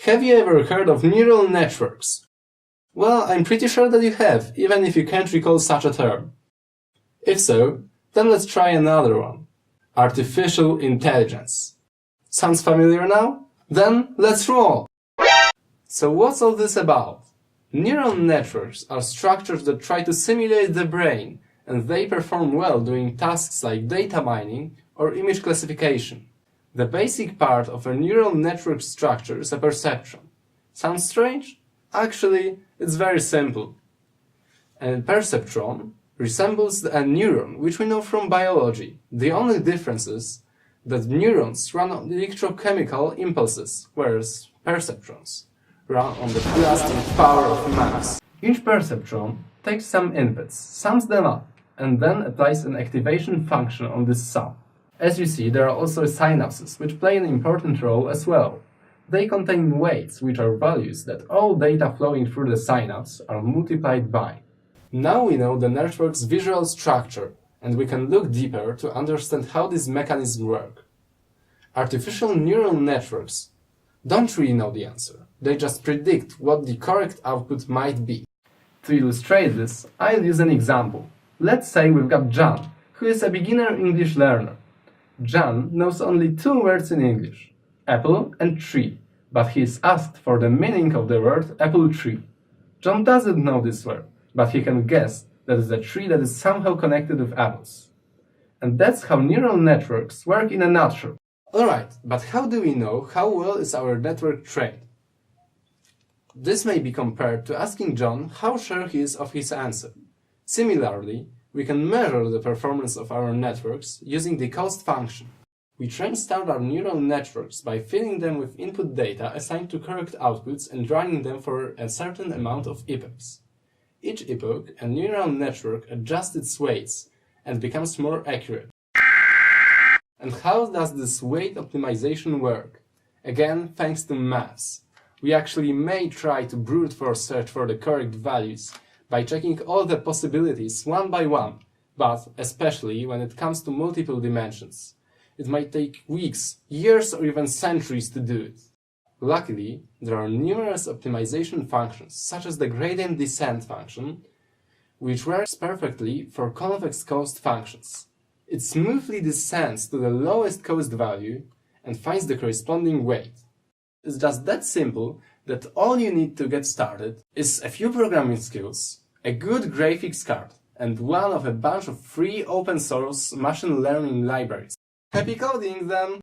Have you ever heard of neural networks? Well, I'm pretty sure that you have, even if you can't recall such a term. If so, then let's try another one. Artificial intelligence. Sounds familiar now? Then let's roll! So what's all this about? Neural networks are structures that try to simulate the brain, and they perform well doing tasks like data mining or image classification. The basic part of a neural network structure is a perceptron. Sounds strange? Actually, it's very simple. A perceptron resembles a neuron, which we know from biology. The only difference is that neurons run on electrochemical impulses, whereas perceptrons run on the plastic power of mass. Each perceptron takes some inputs, sums them up, and then applies an activation function on this sum. As you see, there are also synapses, which play an important role as well. They contain weights, which are values that all data flowing through the synapse are multiplied by. Now we know the network's visual structure, and we can look deeper to understand how these mechanisms work. Artificial neural networks don't really know the answer. They just predict what the correct output might be. To illustrate this, I'll use an example. Let's say we've got John, who is a beginner English learner. John knows only 2 words in English, apple and tree, but he is asked for the meaning of the word apple tree. John doesn't know this word, but he can guess that it's a tree that is somehow connected with apples. And that's how neural networks work in a nutshell. Alright, but how do we know how well is our network trained? This may be compared to asking John how sure he is of his answer. Similarly, we can measure the performance of our networks using the cost function. We train standard neural networks by filling them with input data assigned to correct outputs and running them for a certain amount of epochs. Each epoch, a neural network adjusts its weights and becomes more accurate. And how does this weight optimization work? Again, thanks to maths. We actually may try to brute force search for the correct values by checking all the possibilities one by one, but especially when it comes to multiple dimensions. It might take weeks, years, or even centuries to do it. Luckily, there are numerous optimization functions, such as the gradient descent function, which works perfectly for convex cost functions. It smoothly descends to the lowest cost value and finds the corresponding weight. It's just that simple that all you need to get started is a few programming skills, a good graphics card, and one of a bunch of free open source machine learning libraries. Happy coding then!